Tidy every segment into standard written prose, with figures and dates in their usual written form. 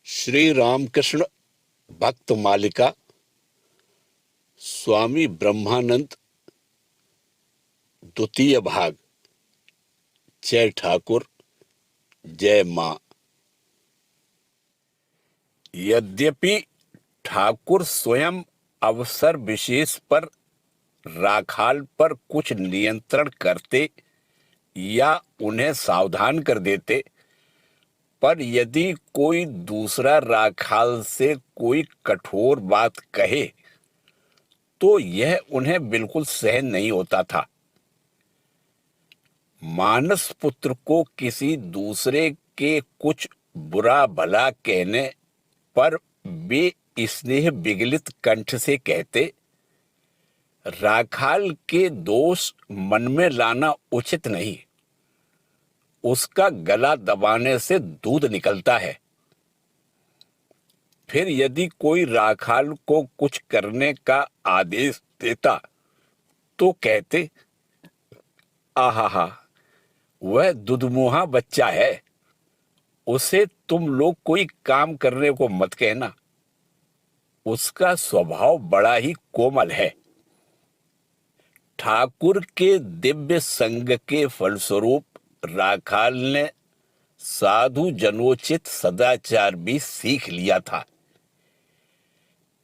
श्री रामकृष्ण भक्त मालिका स्वामी ब्रह्मानंद द्वितीय भाग। जय ठाकुर जय मां। यद्यपि ठाकुर स्वयं अवसर विशेष पर राखाल पर कुछ नियंत्रण करते या उन्हें सावधान कर देते, पर यदि कोई दूसरा राखाल से कोई कठोर बात कहे तो यह उन्हें बिल्कुल सहन नहीं होता था। मानस पुत्र को किसी दूसरे के कुछ बुरा भला कहने पर वे स्नेह विगलित कंठ से कहते, राखाल के दोष मन में लाना उचित नहीं, उसका गला दबाने से दूध निकलता है। फिर यदि कोई राखाल को कुछ करने का आदेश देता तो कहते, आहा, वह दुधमुहा बच्चा है, उसे तुम लोग कोई काम करने को मत कहना, उसका स्वभाव बड़ा ही कोमल है। ठाकुर के दिव्य संग के फलस्वरूप राखाल ने साधु जनोचित सदाचार भी सीख लिया था।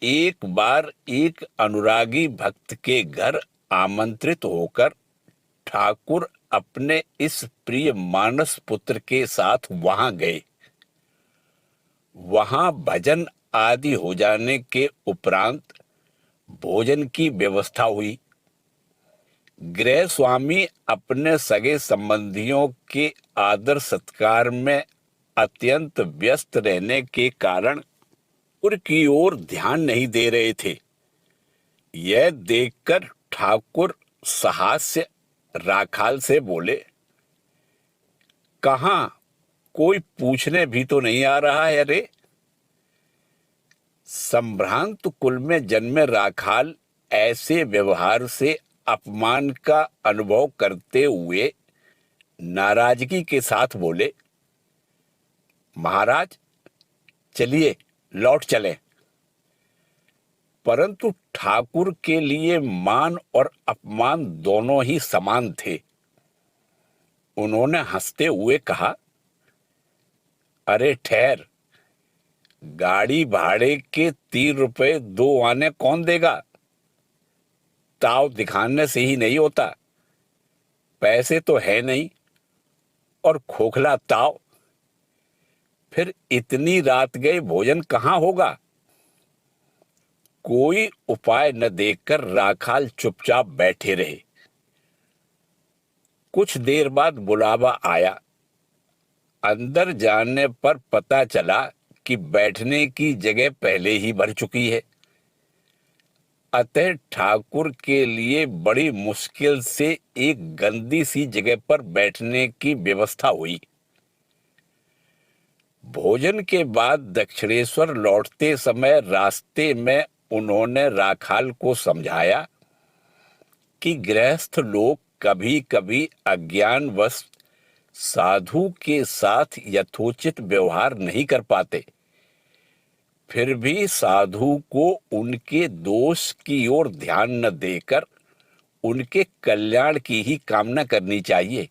एक बार एक अनुरागी भक्त के घर आमंत्रित होकर ठाकुर अपने इस प्रिय मानस पुत्र के साथ वहां गए। वहां भजन आदि हो जाने के उपरांत भोजन की व्यवस्था हुई। गृह स्वामी अपने सगे संबंधियों के आदर सत्कार में अत्यंत व्यस्त रहने के कारण की ओर ध्यान नहीं दे रहे थे। यह देखकर ठाकुर सहास्य राखाल से बोले, कहां कोई पूछने भी तो नहीं आ रहा है रे। संभ्रांत कुल में जन्मे राखाल ऐसे व्यवहार से अपमान का अनुभव करते हुए नाराजगी के साथ बोले, महाराज चलिए लौट चले। परंतु ठाकुर के लिए मान और अपमान दोनों ही समान थे। उन्होंने हंसते हुए कहा, अरे ठहर, गाड़ी भाड़े के 3 रुपए 2 आने कौन देगा? ताव दिखाने से ही नहीं होता, पैसे तो है नहीं और खोखला ताव। फिर इतनी रात गए भोजन कहाँ होगा? कोई उपाय न देखकर राखाल चुपचाप बैठे रहे। कुछ देर बाद बुलावा आया। अंदर जाने पर पता चला कि बैठने की जगह पहले ही भर चुकी है। अतः ठाकुर के लिए बड़ी मुश्किल से एक गंदी सी जगह पर बैठने की व्यवस्था हुई। भोजन के बाद दक्षिणेश्वर लौटते समय रास्ते में उन्होंने राखाल को समझाया कि गृहस्थ लोग कभी कभी अज्ञानवश साधु के साथ यथोचित व्यवहार नहीं कर पाते। फिर भी साधु को उनके दोष की ओर ध्यान न देकर उनके कल्याण की ही कामना करनी चाहिए।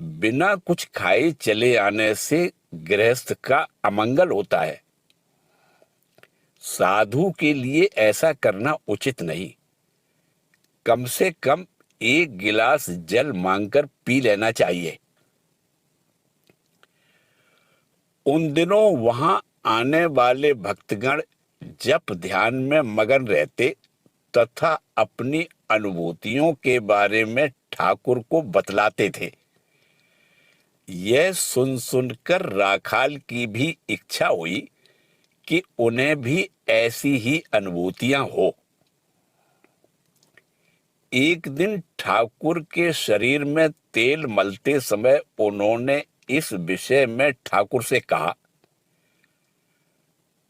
बिना कुछ खाए चले आने से गृहस्थ का अमंगल होता है। साधु के लिए ऐसा करना उचित नहीं। कम से कम 1 गिलास जल मांगकर पी लेना चाहिए। उन दिनों वहां आने वाले भक्तगण जप ध्यान में मगन रहते तथा अपनी अनुभूतियों के बारे में ठाकुर को बतलाते थे। यह सुन सुनकर राखाल की भी इच्छा हुई कि उन्हें भी ऐसी ही अनुभूतियां हो। एक दिन ठाकुर के शरीर में तेल मलते समय उन्होंने इस विषय में ठाकुर से कहा।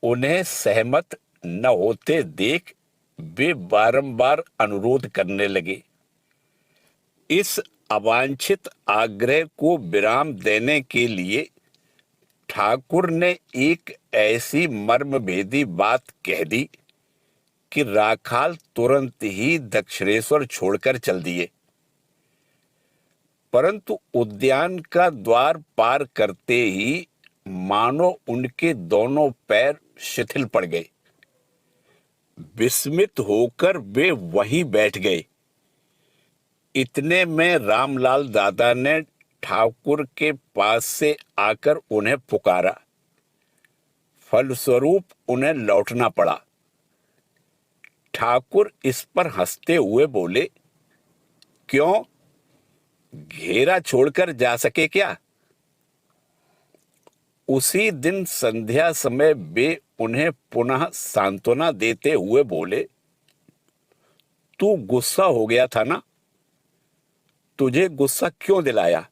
उन्हें सहमत न होते देख वे बारंबार अनुरोध करने लगे। इस अवांछित आग्रह को विराम देने के लिए ठाकुर ने एक ऐसी मर्मभेदी बात कह दी कि राखाल तुरंत ही दक्षिणेश्वर छोड़कर चल दिए। परंतु उद्यान का द्वार पार करते ही मानो उनके दोनों पैर शिथिल पड़ गए। विस्मित होकर वे वहीं बैठ गए। इतने में रामलाल दादा ने ठाकुर के पास से आकर उन्हें पुकारा। फलस्वरूप उन्हें लौटना पड़ा। ठाकुर इस पर हंसते हुए बोले, क्यों, घेरा छोड़कर जा सके क्या? उसी दिन संध्या समय वे उन्हें पुनः सांत्वना देते हुए बोले, तू गुस्सा हो गया था ना? तुझे गुस्सा क्यों दिलाया?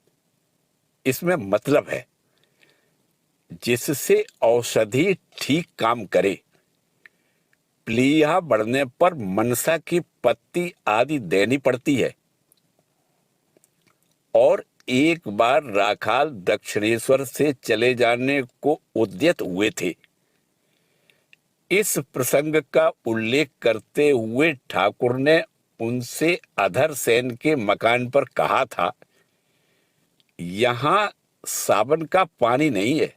इसमें मतलब है। जिससे औषधि ठीक काम करे। प्लीहा बढ़ने पर मनसा की पत्ती आदि देनी पड़ती है। और एक बार राखाल दक्षिणेश्वर से चले जाने को उद्यत हुए थे। इस प्रसंग का उल्लेख करते हुए ठाकुर ने उनसे अधर सेन के मकान पर कहा था, यहां सावन का पानी नहीं है।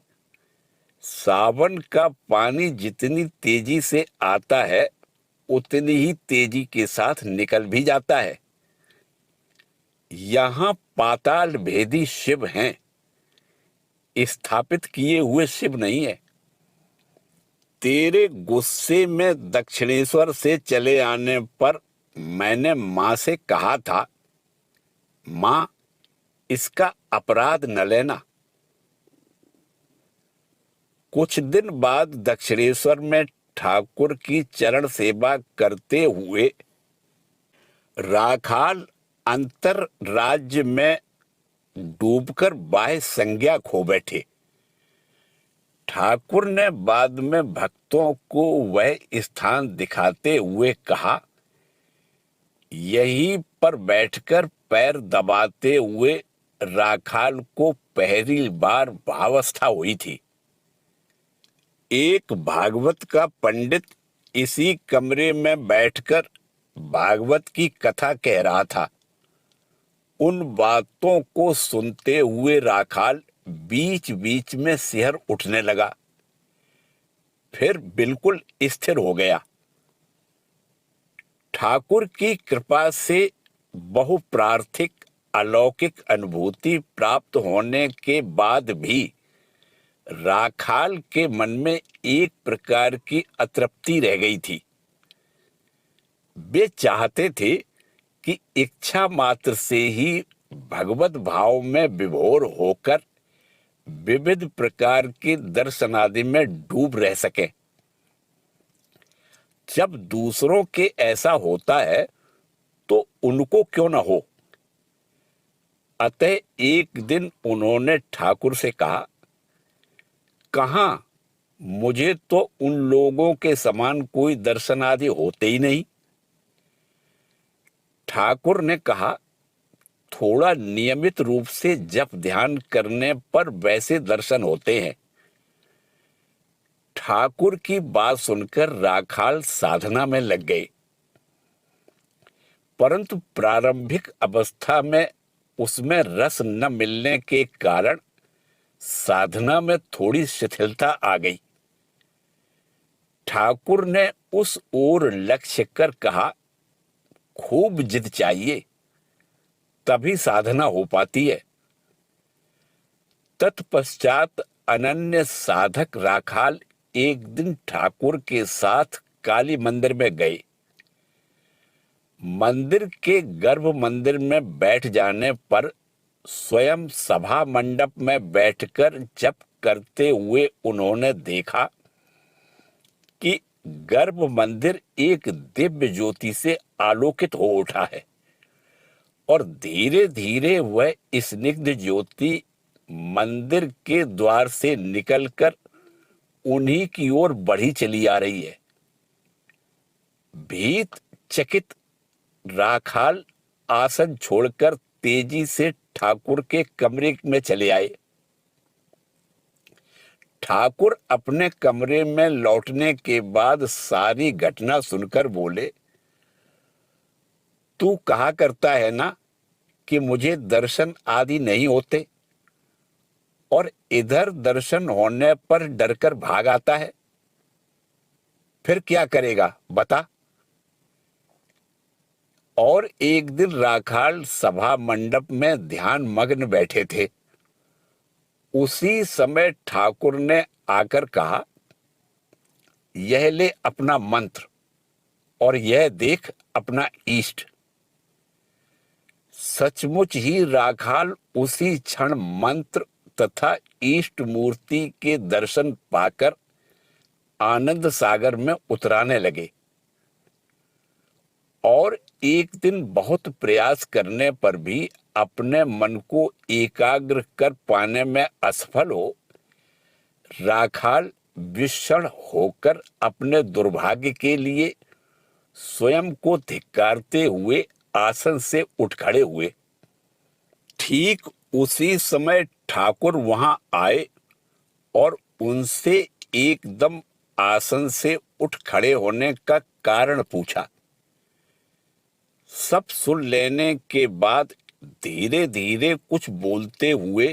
सावन का पानी जितनी तेजी से आता है उतनी ही तेजी के साथ निकल भी जाता है। यहां पाताल भेदी शिव हैं, स्थापित किए हुए शिव नहीं है। तेरे गुस्से में दक्षिणेश्वर से चले आने पर मैंने मां से कहा था, मां, इसका अपराध न लेना। कुछ दिन बाद दक्षिणेश्वर में ठाकुर की चरण सेवा करते हुए राखाल अंतर राज्य में डूबकर बाह्य संज्ञा खो बैठे। ठाकुर ने बाद में भक्तों को वह स्थान दिखाते हुए कहा, यहीं पर बैठकर पैर दबाते हुए राखाल को पहली बार भावस्था हुई थी। एक भागवत का पंडित इसी कमरे में बैठकर भागवत की कथा कह रहा था। उन बातों को सुनते हुए राखाल बीच बीच में सिहर उठने लगा, फिर बिल्कुल स्थिर हो गया। ठाकुर की कृपा से बहुप्रार्थिक अलौकिक अनुभूति प्राप्त होने के बाद भी राखाल के मन में एक प्रकार की अतृप्ति रह गई थी। वे चाहते थे कि इच्छा मात्र से ही भगवत भाव में विभोर होकर विविध प्रकार के दर्शनादि में डूब रह सके। जब दूसरों के ऐसा होता है तो उनको क्यों न हो। अतः एक दिन उन्होंने ठाकुर से कहा, कहां, मुझे तो उन लोगों के समान कोई दर्शन आदि होते ही नहीं। ठाकुर ने कहा, थोड़ा नियमित रूप से जप ध्यान करने पर वैसे दर्शन होते हैं। ठाकुर की बात सुनकर राखाल साधना में लग गए, परंतु प्रारंभिक अवस्था में उसमें रस न मिलने के कारण साधना में थोड़ी शिथिलता आ गई। ठाकुर ने उस ओर लक्ष्य कर कहा, खूब जिद चाहिए, तभी साधना हो पाती है। तत्पश्चात अनन्य साधक राखाल एक दिन ठाकुर के साथ काली मंदिर में गए। मंदिर के गर्भ मंदिर में बैठ जाने पर स्वयं सभा मंडप में बैठकर जप करते हुए उन्होंने देखा कि गर्भ मंदिर एक दिव्य ज्योति से आलोकित हो उठा है और धीरे धीरे वह स्निग्ध ज्योति मंदिर के द्वार से निकलकर उन्हीं की ओर बढ़ी चली आ रही है। भीत चकित राखाल आसन छोड़कर तेजी से ठाकुर के कमरे में चले आए। ठाकुर अपने कमरे में लौटने के बाद सारी घटना सुनकर बोले, तू कहा करता है ना कि मुझे दर्शन आदि नहीं होते, और इधर दर्शन होने पर डरकर भाग आता है। फिर क्या करेगा बता। और एक दिन राखाल सभा मंडप में ध्यान मग्न बैठे थे। उसी समय ठाकुर ने आकर कहा, यह ले अपना मंत्र और यह देख अपना इष्ट। सचमुच ही राखाल उसी क्षण मंत्र तथा इष्ट मूर्ति के दर्शन पाकर आनंद सागर में उतराने लगे। और एक दिन बहुत प्रयास करने पर भी अपने मन को एकाग्र कर पाने में असफल हो राखाल विषण होकर अपने दुर्भाग्य के लिए स्वयं को धिक्कारते हुए आसन से उठ खड़े हुए। ठीक उसी समय ठाकुर वहां आए और उनसे एकदम आसन से उठ खड़े होने का कारण पूछा। सब सुन लेने के बाद धीरे धीरे कुछ बोलते हुए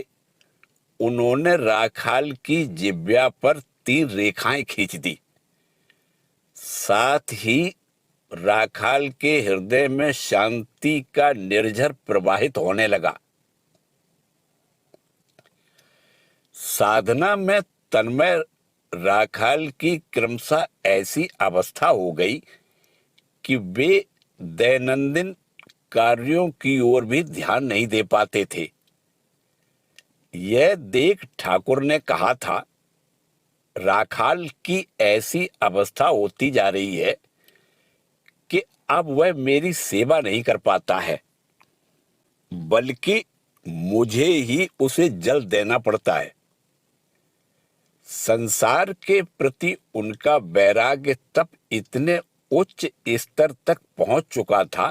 उन्होंने राखाल की जिह्वा पर 3 रेखाएं खींच दी। साथ ही राखाल के हृदय में शांति का निर्झर प्रवाहित होने लगा। साधना में तन्मय राखाल की क्रमशः ऐसी अवस्था हो गई कि वे दैनंदिन कार्यों की ओर भी ध्यान नहीं दे पाते थे। यह देख ठाकुर ने कहा था, राखाल की ऐसी अवस्था होती जा रही है कि अब वह मेरी सेवा नहीं कर पाता है, बल्कि मुझे ही उसे जल देना पड़ता है। संसार के प्रति उनका वैराग्य तब इतने उच्च स्तर तक पहुंच चुका था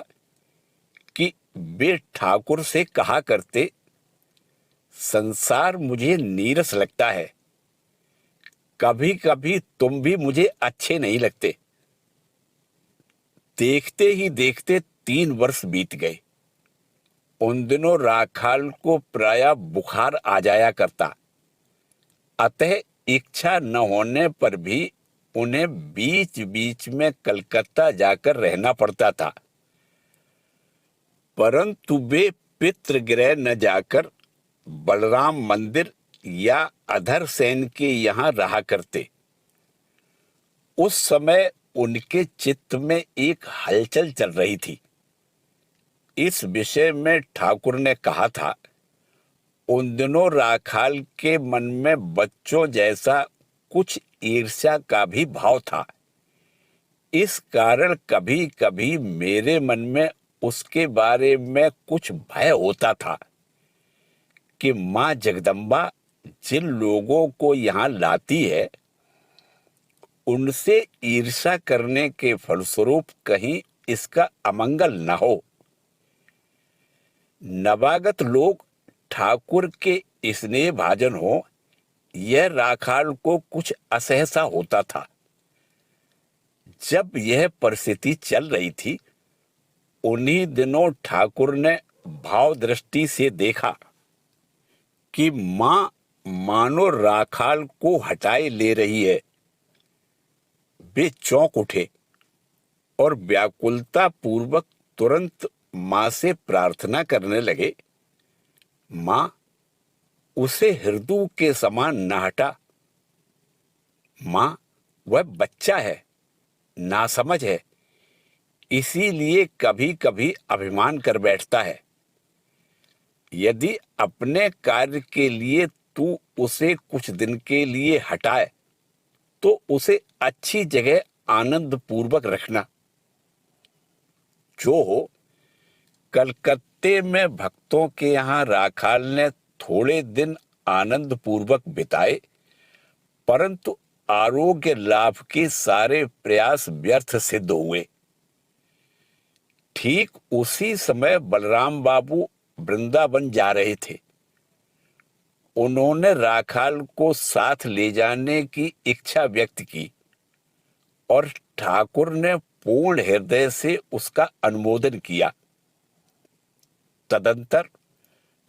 कि वे ठाकुर से कहा करते, संसार मुझे नीरस लगता है, कभी कभी तुम भी मुझे अच्छे नहीं लगते। देखते ही देखते 3 वर्ष बीत गए। उन दिनों राखाल को प्रायः बुखार आ जाया करता, अतः इच्छा न होने पर भी उन्हें बीच बीच में कलकत्ता जाकर रहना पड़ता था। परंतु वे पितृगृह न जाकर बलराम मंदिर या अधर सेन के यहाँ रहा करते। उस समय उनके चित्त में एक हलचल चल रही थी। इस विषय में ठाकुर ने कहा था, उन दिनों राखाल के मन में बच्चों जैसा कुछ ईर्ष्या का भी भाव था। इस कारण कभी कभी मेरे मन में उसके बारे में कुछ भय होता था कि मां जगदम्बा जिन लोगों को यहाँ लाती है, उनसे ईर्ष्या करने के फलस्वरूप कहीं इसका अमंगल न हो। नवागत लोग ठाकुर के स्नेह भाजन हो, यह राखाल को कुछ असहसा होता था। जब यह परिस्थिति चल रही थी, उन्हीं दिनों ठाकुर ने भाव दृष्टि से देखा कि मां मानो राखाल को हटाए ले रही है। वे चौंक उठे और व्याकुलता पूर्वक तुरंत मां से प्रार्थना करने लगे, मां, उसे हृदय के समान न हटा। मां, वह बच्चा है, नासमझ है, इसीलिए कभी कभी अभिमान कर बैठता है। यदि अपने कार्य के लिए तू उसे कुछ दिन के लिए हटाए तो उसे अच्छी जगह आनंद पूर्वक रखना। जो हो, कलकत्ते में भक्तों के यहाँ राखाल ने थोड़े दिन आनंद पूर्वक बिताए, परंतु आरोग्य लाभ के सारे प्रयास व्यर्थ सिद्ध हुए। ठीक उसी समय बलराम बाबू वृंदावन जा रहे थे। उन्होंने राखाल को साथ ले जाने की इच्छा व्यक्त की और ठाकुर ने पूर्ण हृदय से उसका अनुमोदन किया। तदंतर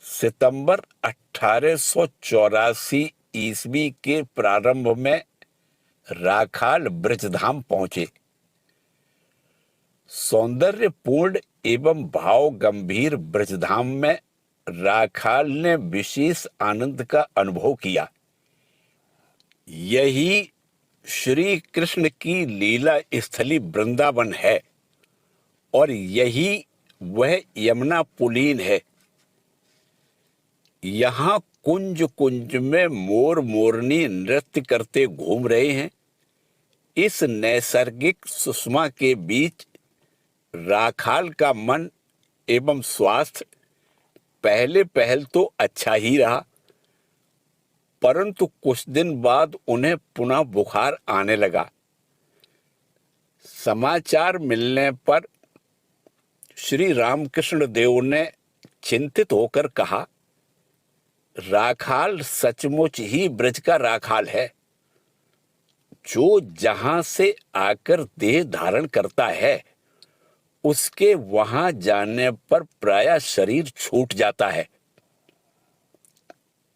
सितंबर 1884 ईस्वी के प्रारंभ में राखाल ब्रजधाम पहुंचे। सौंदर्यपूर्ण एवं भाव गंभीर ब्रजधाम में राखाल ने विशेष आनंद का अनुभव किया। यही श्री कृष्ण की लीला स्थली वृंदावन है और यही वह यमुना पुलीन है। यहाँ कुंज कुंज में मोर मोरनी नृत्य करते घूम रहे हैं। इस नैसर्गिक सुषमा के बीच राखाल का मन एवं स्वास्थ्य पहले पहल तो अच्छा ही रहा, परंतु कुछ दिन बाद उन्हें पुनः बुखार आने लगा। समाचार मिलने पर श्री रामकृष्ण देव ने चिंतित होकर कहा, राखाल सचमुच ही ब्रज का राखाल है, जो जहां से आकर देह धारण करता है उसके वहां जाने पर प्रायः शरीर छूट जाता है।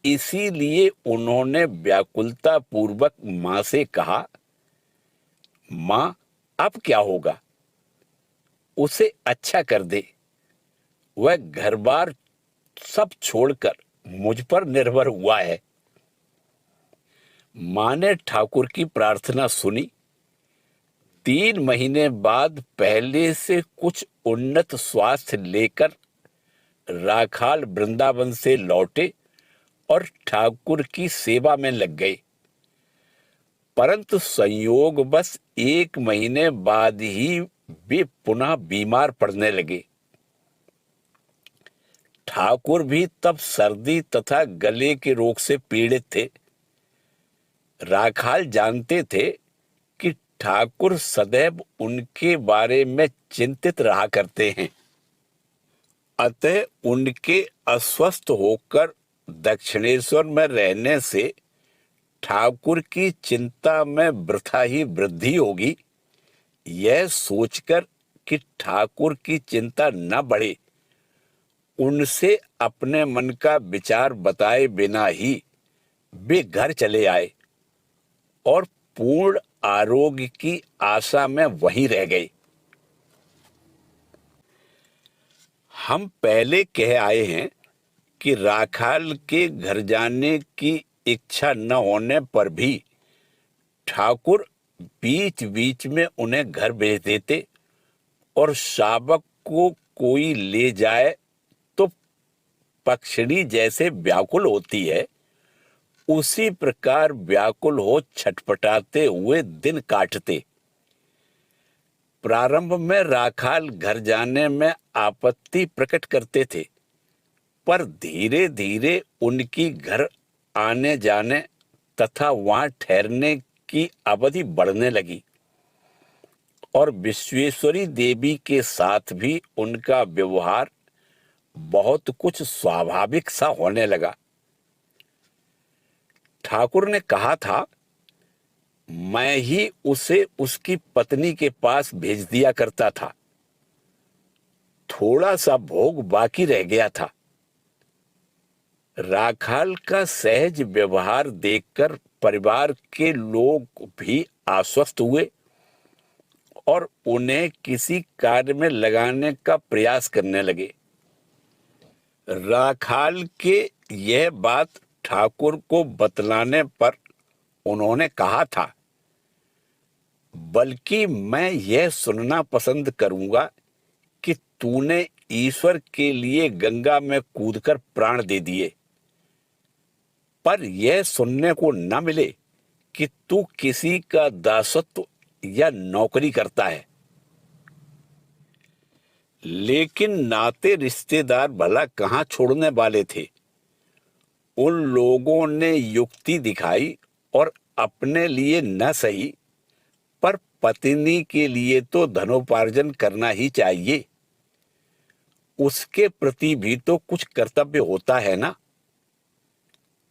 इसीलिए उन्होंने व्याकुलता पूर्वक मां से कहा, मां अब क्या होगा, उसे अच्छा कर दे। वह घर बार सब छोड़कर मुझ पर निर्भर हुआ है। मां ने ठाकुर की प्रार्थना सुनी। 3 महीने बाद पहले से कुछ उन्नत स्वास्थ्य लेकर राखाल वृंदावन से लौटे और ठाकुर की सेवा में लग गए। परंतु संयोगवश 1 महीने बाद ही वे पुनः बीमार पड़ने लगे। ठाकुर भी तब सर्दी तथा गले के रोग से पीड़ित थे। राखाल जानते थे कि ठाकुर सदैव उनके बारे में चिंतित रहा करते हैं, अतः उनके अस्वस्थ होकर दक्षिणेश्वर में रहने से ठाकुर की चिंता में वृथा ही वृद्धि होगी। यह सोचकर कि ठाकुर की चिंता न बढ़े, उनसे अपने मन का विचार बताए बिना ही वे घर चले आए और पूर्ण आरोग्य की आशा में वहीं रह गए। हम पहले कह आए हैं कि राखाल के घर जाने की इच्छा न होने पर भी ठाकुर बीच बीच में उन्हें घर भेज देते और शावक को कोई ले जाए तो पक्षिणी जैसे व्याकुल होती है, उसी प्रकार व्याकुल हो छटपटाते हुए दिन काटते। प्रारंभ में राखाल घर जाने में आपत्ति प्रकट करते थे, पर धीरे धीरे उनकी घर आने जाने तथा वहां ठहरने की अवधि बढ़ने लगी और विश्वेश्वरी देवी के साथ भी उनका व्यवहार बहुत कुछ स्वाभाविक सा होने लगा। ठाकुर ने कहा था, मैं ही उसे उसकी पत्नी के पास भेज दिया करता था, थोड़ा सा भोग बाकी रह गया था। राखाल का सहज व्यवहार देखकर परिवार के लोग भी आश्वस्त हुए और उन्हें किसी कार्य में लगाने का प्रयास करने लगे। राखाल के यह बात ठाकुर को बतलाने पर उन्होंने कहा था, बल्कि मैं यह सुनना पसंद करूंगा कि तूने ईश्वर के लिए गंगा में कूदकर प्राण दे दिए, पर यह सुनने को न मिले कि तू किसी का दासत्व या नौकरी करता है। लेकिन नाते रिश्तेदार भला कहाँ छोड़ने वाले थे। उन लोगों ने युक्ति दिखाई और अपने लिए न सही पर पत्नी के लिए तो धनोपार्जन करना ही चाहिए, उसके प्रति भी तो कुछ कर्तव्य होता है ना।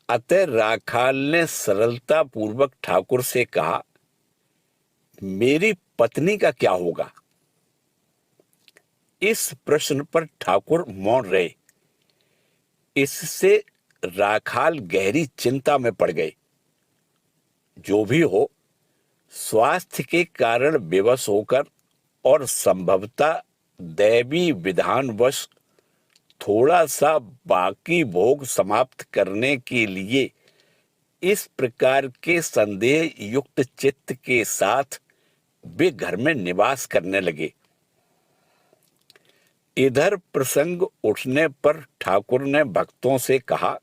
अतः राखाल ने सरलता पूर्वक ठाकुर से कहा, मेरी पत्नी का क्या होगा? इस प्रश्न पर ठाकुर मौन रहे। इससे राखाल गहरी चिंता में पड़ गए। जो भी हो, स्वास्थ्य के कारण बेबस होकर और संभवतः दैवी विधानवश थोड़ा सा बाकी भोग समाप्त करने के लिए इस प्रकार के संदेह युक्त चित्त के साथ वे घर में निवास करने लगे। इधर प्रसंग उठने पर ठाकुर ने भक्तों से कहा,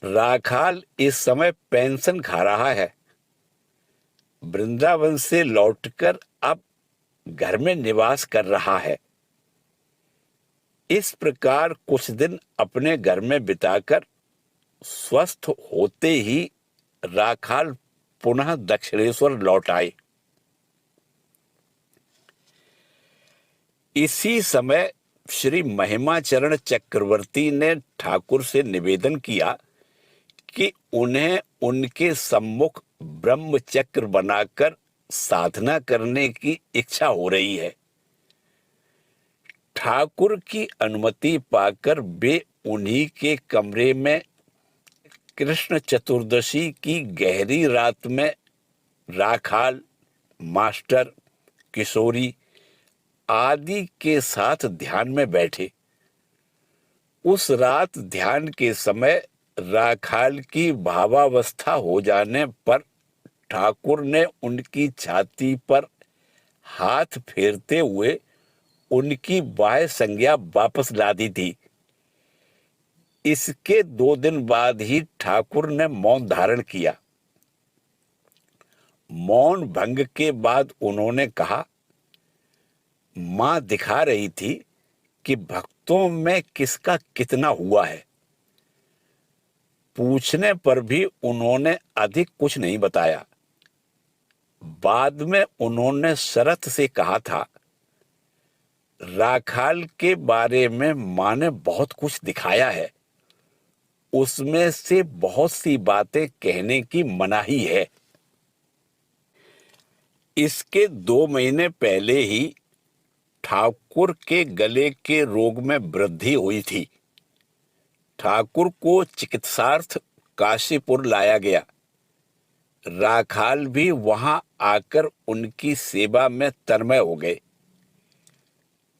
राखाल इस समय पेंशन खा रहा है। वृंदावन से लौटकर अब घर में निवास कर रहा है। इस प्रकार कुछ दिन अपने घर में बिताकर स्वस्थ होते ही राखाल पुनः दक्षिणेश्वर लौट आए। इसी समय श्री महिमाचरण चक्रवर्ती ने ठाकुर से निवेदन किया कि उन्हें उनके सम्मुख ब्रह्मचक्र बनाकर साधना करने की इच्छा हो रही है। ठाकुर की अनुमति पाकर वे उन्हीं के कमरे में कृष्ण चतुर्दशी की गहरी रात में राखाल, मास्टर, किशोरी आदि के साथ ध्यान में बैठे। उस रात ध्यान के समय राखाल की भावावस्था हो जाने पर ठाकुर ने उनकी छाती पर हाथ फेरते हुए उनकी बाह्य संज्ञा वापस ला दी थी। इसके 2 दिन बाद ही ठाकुर ने मौन धारण किया। मौन भंग के बाद उन्होंने कहा, मां दिखा रही थी कि भक्तों में किसका कितना हुआ है। पूछने पर भी उन्होंने अधिक कुछ नहीं बताया। बाद में उन्होंने शरत से कहा था, राखाल के बारे में मां ने बहुत कुछ दिखाया है, उसमें से बहुत सी बातें कहने की मनाही है। इसके 2 महीने पहले ही ठाकुर के गले के रोग में वृद्धि हुई थी। ठाकुर को चिकित्सार्थ काशीपुर लाया गया। राखाल भी वहां आकर उनकी सेवा में तन्मय हो गए।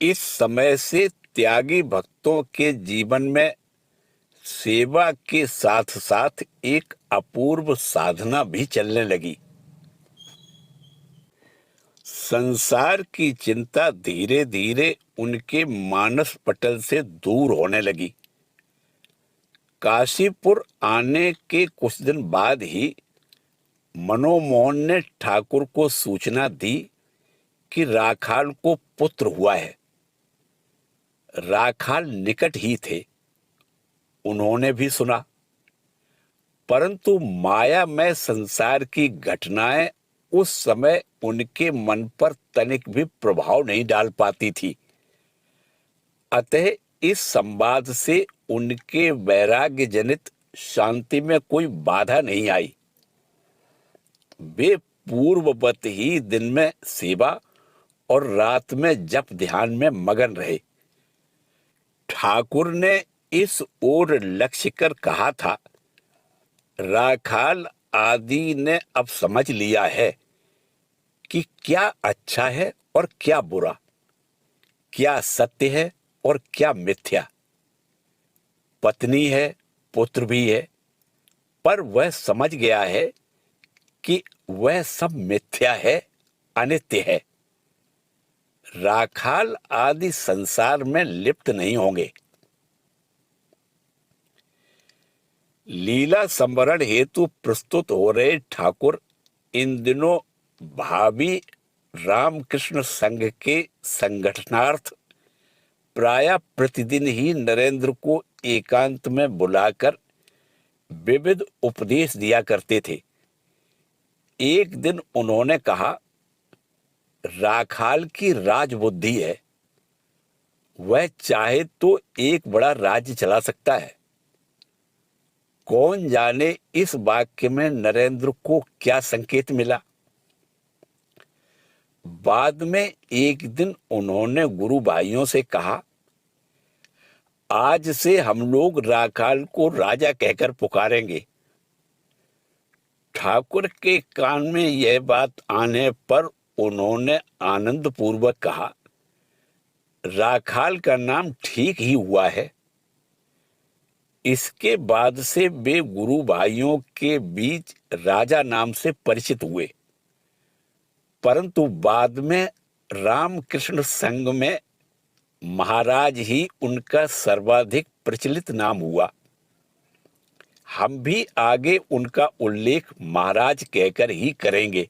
इस समय से त्यागी भक्तों के जीवन में सेवा के साथ साथ एक अपूर्व साधना भी चलने लगी। संसार की चिंता धीरे धीरे उनके मानस पटल से दूर होने लगी। काशीपुर आने के कुछ दिन बाद ही मनोमोहन ने ठाकुर को सूचना दी कि राखाल को पुत्र हुआ है। राखाल निकट ही थे, उन्होंने भी सुना, परंतु मायामय संसार की घटनाएं उस समय उनके मन पर तनिक भी प्रभाव नहीं डाल पाती थी। अतः इस संवाद से उनके वैराग्य जनित शांति में कोई बाधा नहीं आई। वे पूर्ववत ही दिन में सेवा और रात में जप ध्यान में मगन रहे। ठाकुर ने इस ओर लक्ष्य कर कहा था, राखाल आदि ने अब समझ लिया है कि क्या अच्छा है और क्या बुरा, क्या सत्य है और क्या मिथ्या। पत्नी है, पुत्र भी है, पर वह समझ गया है कि वह सब मिथ्या है, अनित्य है। राखाल आदि संसार में लिप्त नहीं होंगे। लीला संवरण हेतु प्रस्तुत हो रहे ठाकुर इन दिनों भावी रामकृष्ण संघ के संगठनार्थ प्राय प्रतिदिन ही नरेंद्र को एकांत में बुलाकर विविध उपदेश दिया करते थे। एक दिन उन्होंने कहा, राखाल की राजबुद्धि है, वह चाहे तो एक बड़ा राज्य चला सकता है। कौन जाने इस वाक्य में नरेंद्र को क्या संकेत मिला। बाद में एक दिन उन्होंने गुरु भाइयों से कहा, आज से हम लोग राखाल को राजा कहकर पुकारेंगे। ठाकुर के कान में यह बात आने पर उन्होंने आनंद पूर्वक कहा, राखाल का नाम ठीक ही हुआ है। इसके बाद से वे गुरु भाइयों के बीच राजा नाम से परिचित हुए, परंतु बाद में रामकृष्ण संघ में महाराज ही उनका सर्वाधिक प्रचलित नाम हुआ। हम भी आगे उनका उल्लेख महाराज कहकर ही करेंगे।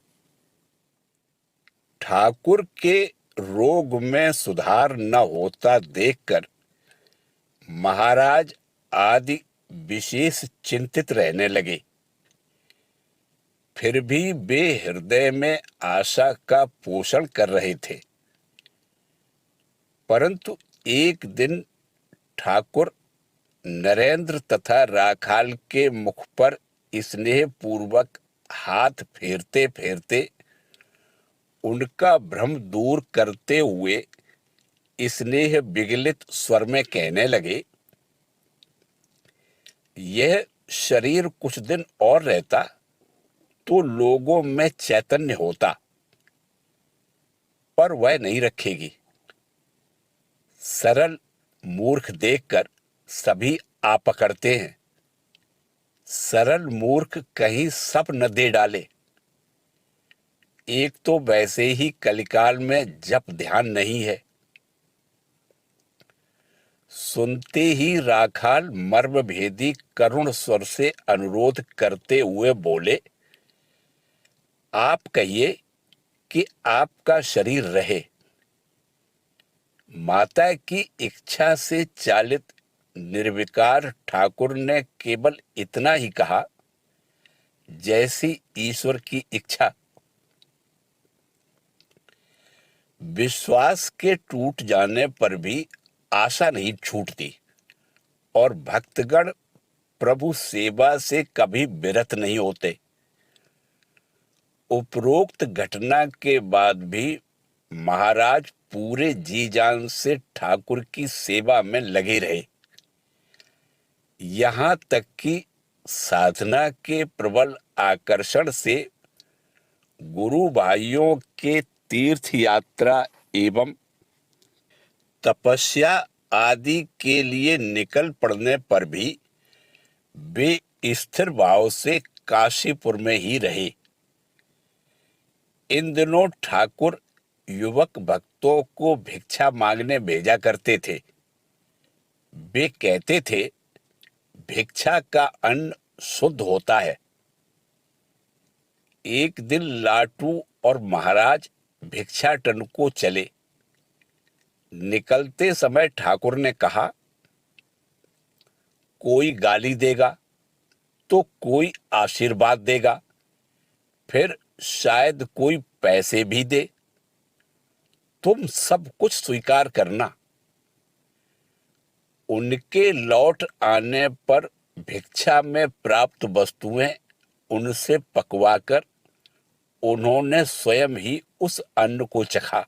ठाकुर के रोग में सुधार न होता देखकर महाराज आदि विशेष चिंतित रहने लगे। फिर भी वे हृदय में आशा का पोषण कर रहे थे। परंतु एक दिन ठाकुर नरेंद्र तथा राखाल के मुख पर स्नेह पूर्वक हाथ फेरते फेरते उनका भ्रम दूर करते हुए स्नेह विगलित स्वर में कहने लगे, यह शरीर कुछ दिन और रहता तो लोगों में चैतन्य होता, पर वह नहीं रखेगी। सरल मूर्ख देखकर सभी आ पकड़ते हैं। सरल मूर्ख कहीं सप न दे डाले। एक तो वैसे ही कलिकाल में जप ध्यान नहीं है। सुनते ही राखाल मर्म भेदी करुण स्वर से अनुरोध करते हुए बोले, आप कहिए कि आपका शरीर रहे। माता की इच्छा से चालित निर्विकार ठाकुर ने केवल इतना ही कहा, जैसी ईश्वर की इच्छा। विश्वास के टूट जाने पर भी आशा नहीं छूटती और भक्तगण प्रभु सेवा से कभी विरत नहीं होते। उपरोक्त घटना के बाद भी महाराज पूरे जी जान से ठाकुर की सेवा में लगे रहे। यहाँ तक कि साधना के प्रबल आकर्षण से गुरु भाइयों के तीर्थ यात्रा एवं तपस्या आदि के लिए निकल पड़ने पर भी वे स्थिर भाव से काशीपुर में ही रहे। इन दिनों ठाकुर युवक भक्तों को भिक्षा मांगने भेजा करते थे। वे कहते थे, भिक्षा का अन्न शुद्ध होता है। एक दिन लाटू और महाराज भिक्षाटन को चले। निकलते समय ठाकुर ने कहा, कोई गाली देगा तो कोई आशीर्वाद देगा, फिर शायद कोई पैसे भी दे। तुम सब कुछ स्वीकार करना। उनके लौट आने पर भिक्षा में प्राप्त वस्तुएं उनसे पकवाकर उन्होंने स्वयं ही उस अन्न को चखा।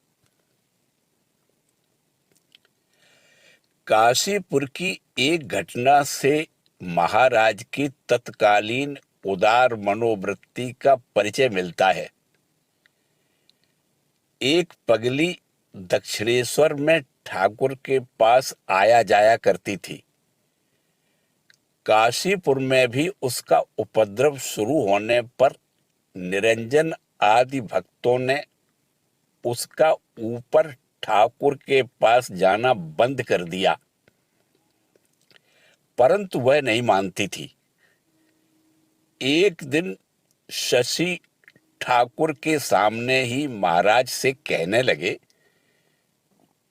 काशीपुर की एक घटना से महाराज की तत्कालीन उदार मनोवृत्ति का परिचय मिलता है। एक पगली दक्षिणेश्वर में ठाकुर के पास आया जाया करती थी। काशीपुर में भी उसका उपद्रव शुरू होने पर निरंजन आदि भक्तों ने उसका ऊपर ठाकुर के पास जाना बंद कर दिया, परंतु वह नहीं मानती थी। एक दिन शशि ठाकुर के सामने ही महाराज से कहने लगे,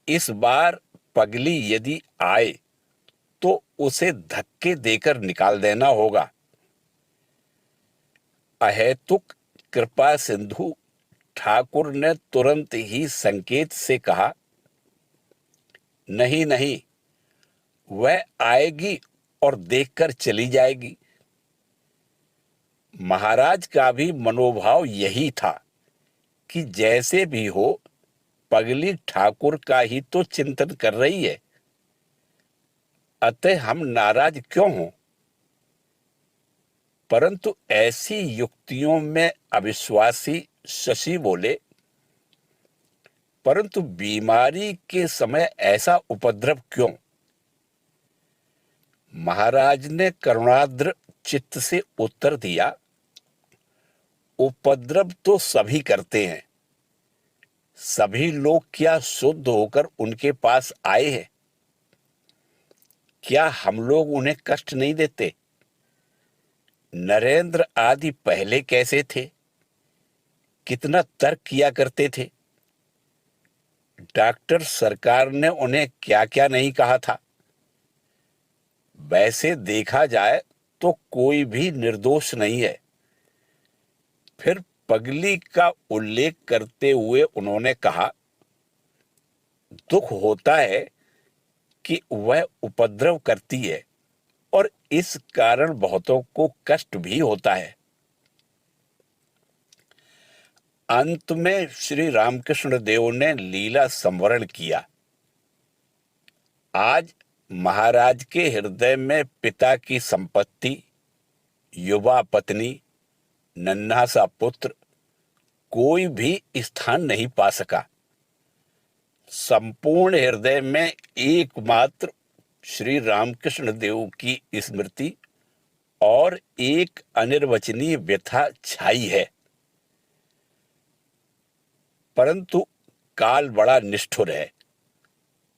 इस बार पगली यदि आए तो उसे धक्के देकर निकाल देना होगा। अहेतुक कृपा सिंधु ठाकुर ने तुरंत ही संकेत से कहा, नहीं नहीं, वह आएगी और देखकर चली जाएगी। महाराज का भी मनोभाव यही था कि जैसे भी हो पगली ठाकुर का ही तो चिंतन कर रही है, अतः हम नाराज क्यों हों। परंतु ऐसी युक्तियों में अविश्वासी शशि बोले, परंतु बीमारी के समय ऐसा उपद्रव क्यों। महाराज ने करुणाद्र चित्त से उत्तर दिया, उपद्रव तो सभी करते हैं, सभी लोग क्या शुद्ध होकर उनके पास आए हैं। क्या हम लोग उन्हें कष्ट नहीं देते। नरेंद्र आदि पहले कैसे थे, कितना तर्क किया करते थे। डॉक्टर सरकार ने उन्हें क्या क्या नहीं कहा था। वैसे देखा जाए तो कोई भी निर्दोष नहीं है। फिर पगली का उल्लेख करते हुए उन्होंने कहा, दुख होता है कि वह उपद्रव करती है और इस कारण बहुतों को कष्ट भी होता है। अंत में श्री रामकृष्ण देव ने लीला संवरण किया। आज महाराज के हृदय में पिता की संपत्ति, युवा पत्नी, नन्हा सा पुत्र कोई भी स्थान नहीं पा सका। संपूर्ण हृदय में एकमात्र श्री रामकृष्ण देव की स्मृति और एक अनिर्वचनीय व्यथा छाई है। परंतु काल बड़ा निष्ठुर है।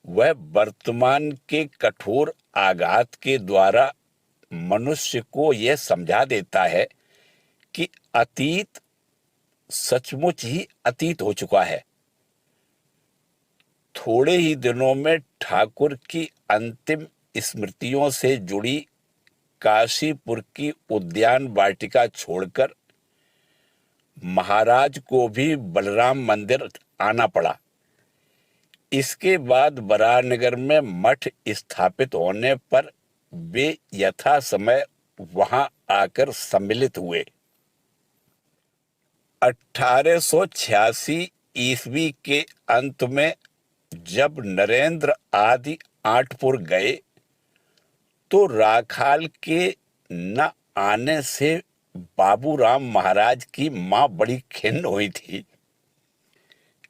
वह वर्तमान के कठोर आघात के द्वारा मनुष्य को यह समझा देता है कि अतीत सचमुच ही अतीत हो चुका है। थोड़े ही दिनों में ठाकुर की अंतिम स्मृतियों से जुड़ी काशीपुर की उद्यान वाटिका छोड़कर महाराज को भी बलराम मंदिर आना पड़ा। इसके बाद बराहनगर में मठ स्थापित होने पर वे यथा समय वहां आकर सम्मिलित हुए। 1886 ईस्वी के अंत में जब नरेंद्र आदि आठपुर गए तो राखाल के न आने से बाबूराम महाराज की मां बड़ी खिन्न हुई थी।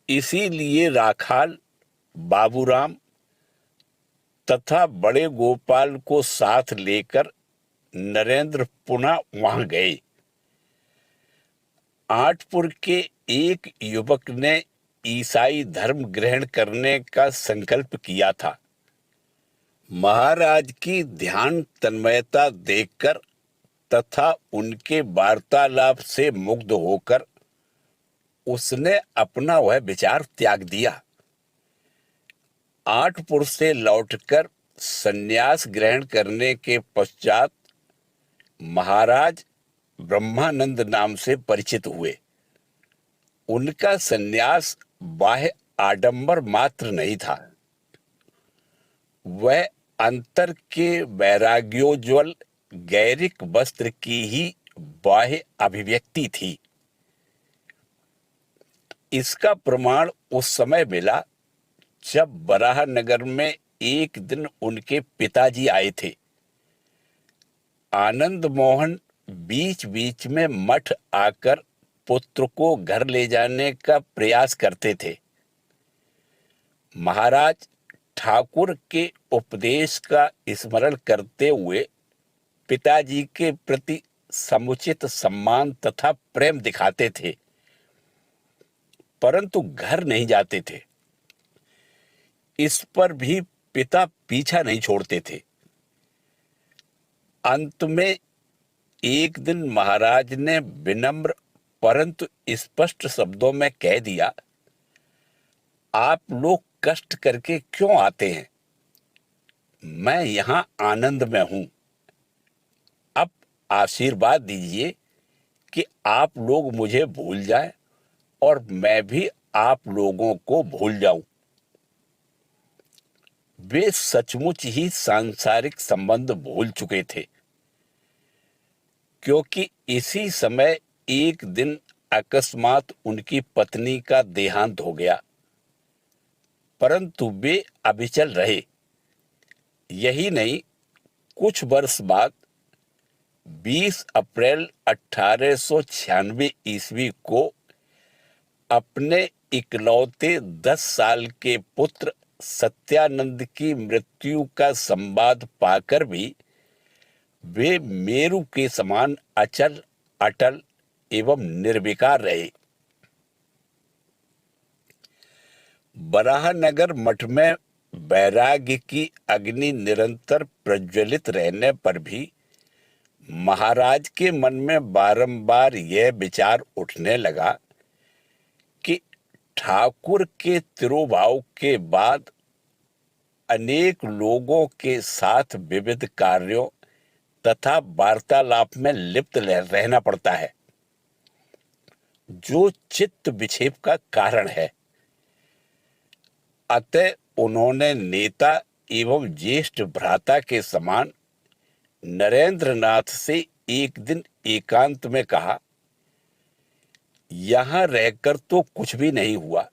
इसीलिए राखाल, बाबूराम तथा बड़े गोपाल को साथ लेकर नरेंद्र पुनः वहां गए। आठपुर के एक युवक ने ईसाई धर्म ग्रहण करने का संकल्प किया था। महाराज की ध्यान तन्मयता देखकर तथा उनके वार्तालाप से मुग्ध होकर उसने अपना वह विचार त्याग दिया। आठपुर से लौटकर संन्यास ग्रहण करने के पश्चात महाराज ब्रह्मानंद नाम से परिचित हुए। उनका संन्यास बाह्य आडंबर मात्र नहीं था, वह अंतर के वैराग्योज्वल गैरिक वस्त्र की ही बाह्य अभिव्यक्ति थी। इसका प्रमाण उस समय मिला जब बराहनगर में एक दिन उनके पिताजी आए थे। आनंद मोहन बीच बीच में मठ आकर पुत्र को घर ले जाने का प्रयास करते थे। महाराज ठाकुर के उपदेश का स्मरण करते हुए पिताजी के प्रति समुचित सम्मान तथा प्रेम दिखाते थे, परंतु घर नहीं जाते थे। इस पर भी पिता पीछा नहीं छोड़ते थे। अंत में एक दिन महाराज ने विनम्र परंतु स्पष्ट शब्दों में कह दिया, आप लोग कष्ट करके क्यों आते हैं, मैं यहां आनंद में हूं। अब आशीर्वाद दीजिए कि आप लोग मुझे भूल जाएं और मैं भी आप लोगों को भूल जाऊं। वे सचमुच ही सांसारिक संबंध भूल चुके थे। क्योंकि इसी समय एक दिन अकस्मात उनकी पत्नी का देहांत हो गया, परंतु वे अविचल रहे। यही नहीं, कुछ वर्ष बाद 20 अप्रैल 1896 ईस्वी को अपने इकलौते 10 साल के पुत्र सत्यानंद की मृत्यु का संवाद पाकर भी वे मेरु के समान अचल, अटल एवं निर्विकार रहे। बराहनगर मठ में वैराग्य की अग्नि निरंतर प्रज्वलित रहने पर भी महाराज के मन में बारंबार यह विचार उठने लगा कि ठाकुर के तिरोभाव के बाद अनेक लोगों के साथ विविध कार्यों तथा वार्तालाप में लिप्त रहना पड़ता है, जो चित्त विक्षेप का कारण है। अतः उन्होंने नेता एवं ज्येष्ठ भ्राता के समान नरेंद्रनाथ से एक दिन एकांत में कहा, यहां रहकर तो कुछ भी नहीं हुआ।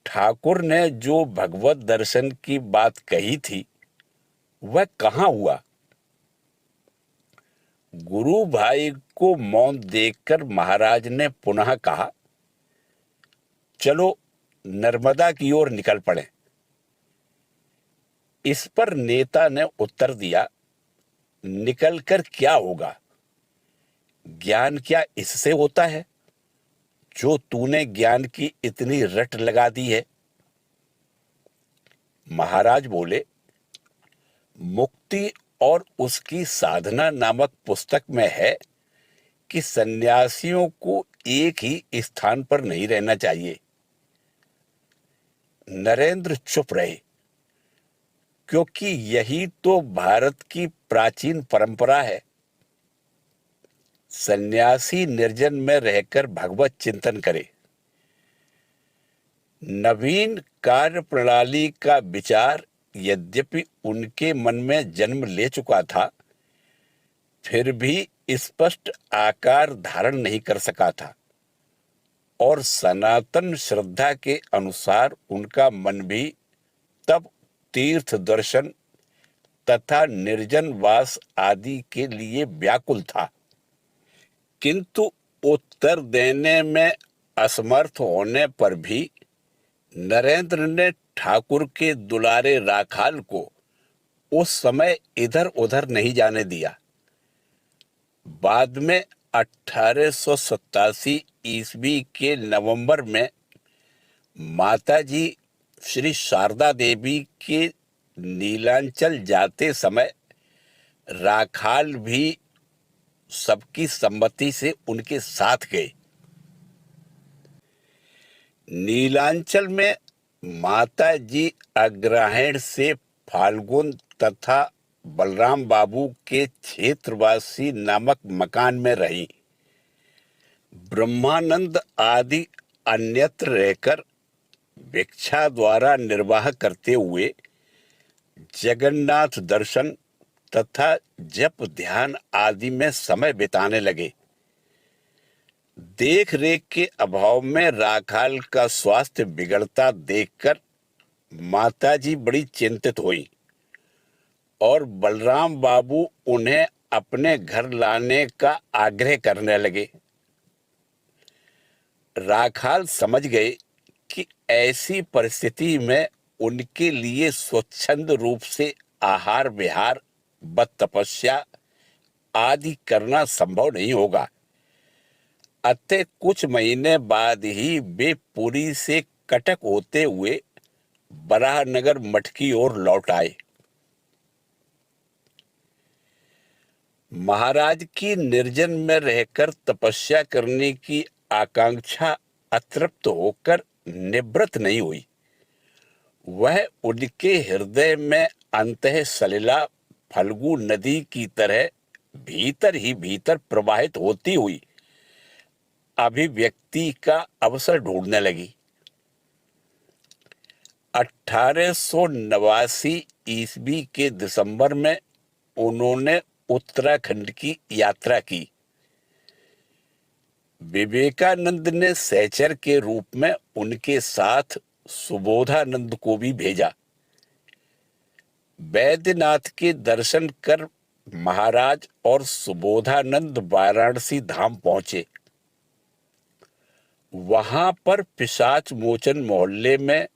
ठाकुर ने जो भगवत दर्शन की बात कही थी वह कहाँ हुआ। गुरु भाई को मौन देखकर महाराज ने पुनः कहा, चलो नर्मदा की ओर निकल पड़े। इस पर नेता ने उत्तर दिया, निकलकर क्या होगा? ज्ञान क्या इससे होता है जो तूने ज्ञान की इतनी रट लगा दी है? महाराज बोले, मुक्ति और उसकी साधना नामक पुस्तक में है कि सन्यासियों को एक ही स्थान पर नहीं रहना चाहिए। नरेंद्र चुप रहे, क्योंकि यही तो भारत की प्राचीन परंपरा है। सन्यासी निर्जन में रहकर भगवत चिंतन करे। नवीन कार्य प्रणाली का विचार यद्यपि उनके मन में जन्म ले चुका था, फिर भी स्पष्ट आकार धारण नहीं कर सका था और सनातन श्रद्धा के अनुसार उनका मन भी तब तीर्थ दर्शन तथा निर्जन वास आदि के लिए व्याकुल था। किंतु उत्तर देने में असमर्थ होने पर भी नरेंद्र ने ठाकुर के दुलारे राखाल को उस समय इधर उधर नहीं जाने दिया। बाद में 1887 ईस्वी के नवंबर में माताजी श्री शारदा देवी के नीलांचल जाते समय राखाल भी सबकी सम्मति से उनके साथ गए। नीलांचल में माता जी अग्रहायण से फाल्गुन तथा बलराम बाबू के क्षेत्रवासी नामक मकान में रही। ब्रह्मानंद आदि अन्यत्र रहकर भिक्षा द्वारा निर्वाह करते हुए जगन्नाथ दर्शन तथा जप ध्यान आदि में समय बिताने लगे। देख रेख के अभाव में राखाल का स्वास्थ्य बिगड़ता देखकर माताजी बड़ी चिंतित हुई और बलराम बाबू उन्हें अपने घर लाने का आग्रह करने लगे। राखाल समझ गए कि ऐसी परिस्थिति में उनके लिए स्वच्छंद रूप से आहार विहार व तपस्या आदि करना संभव नहीं होगा। अतः कुछ महीने बाद ही वे पुरी से कटक होते हुए बराहनगर मठ की ओर लौट आए। महाराज की निर्जन में रहकर तपस्या करने की आकांक्षा अतृप्त होकर निवृत्त नहीं हुई। वह उनके हृदय में अंतः सलिला फल्गु नदी की तरह भीतर ही भीतर प्रवाहित होती हुई अभिव्यक्ति का अवसर ढूंढने लगी। 1889 ईस्वी के दिसंबर में उन्होंने उत्तराखंड की यात्रा की। विवेकानंद ने सहचर के रूप में उनके साथ सुबोधानंद को भी भेजा। वैद्यनाथ के दर्शन कर महाराज और सुबोधानंद वाराणसी धाम पहुंचे। वहां पर पिशाच मोचन मोहल्ले में